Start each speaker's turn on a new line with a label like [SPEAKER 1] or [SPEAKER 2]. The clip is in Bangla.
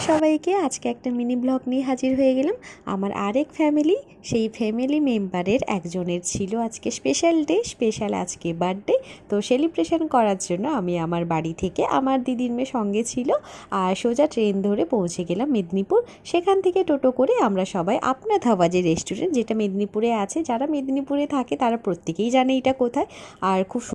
[SPEAKER 1] সবাইকে আজকে একটা মিনি ব্লগ নিয়ে হাজির হয়ে গেলাম। আমার আরেক ফ্যামিলি, সেই ফ্যামিলি মেম্বারের একজনের ছিল আজকে স্পেশাল ডে, স্পেশাল আজকে বার্থডে। তো সেলিব্রেশন করার জন্য আমি আমার বাড়ি থেকে, আমার দিদির মেয়ে সঙ্গে ছিল, আর সোজা ট্রেন ধরে পৌঁছে গেলাম মেদিনীপুর। সেখান থেকে টোটো করে আমরা সবাই আপনা ধাওয়া যে রেস্টুরেন্ট, যেটা মেদিনীপুরে আছে, যারা মেদিনীপুরে থাকে তারা প্রত্যেকেই জানে এটা কোথায়। আর খুব